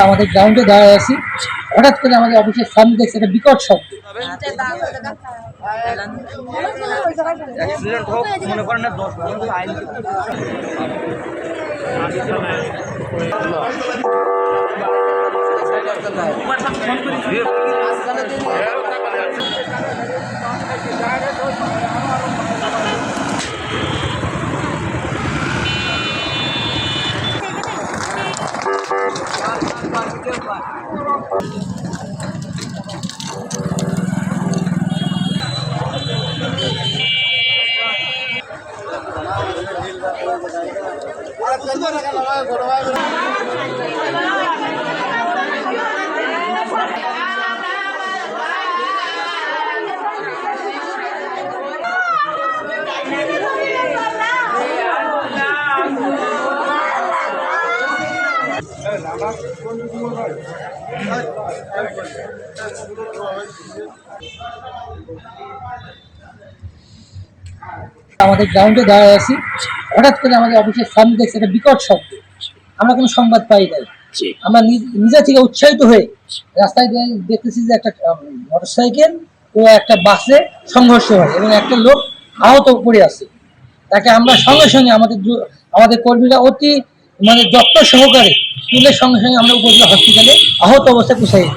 আমাদের গ্রাউন্ডে দাঁড়ায় আছি, হঠাৎ করে আমাদের অফিসের সামনে দেখছি একটা বিকট শব্দ। আমাদের গ্রাউন্ডে দাঁড়ায় আছি, হঠাৎ করে আমাদের অফিসের সামনে দেখছি একটা বিকট শব্দ। আমরা কোনো সংবাদ পাই নাই। আমরা নিজে থেকে উৎসাহিত হয়ে রাস্তায় দেখতেছি যে একটা মোটরসাইকেল ও একটা বাসে সংঘর্ষ হয় এবং একটা লোক আহত পড়ে আছে। তাকে আমরা সঙ্গে সঙ্গে আমাদের কর্মীরা অতি যত্ন সহকারে তুলে সঙ্গে সঙ্গে আমরা উপজেলা হসপিটালে আহত অবস্থায় পৌঁছাই।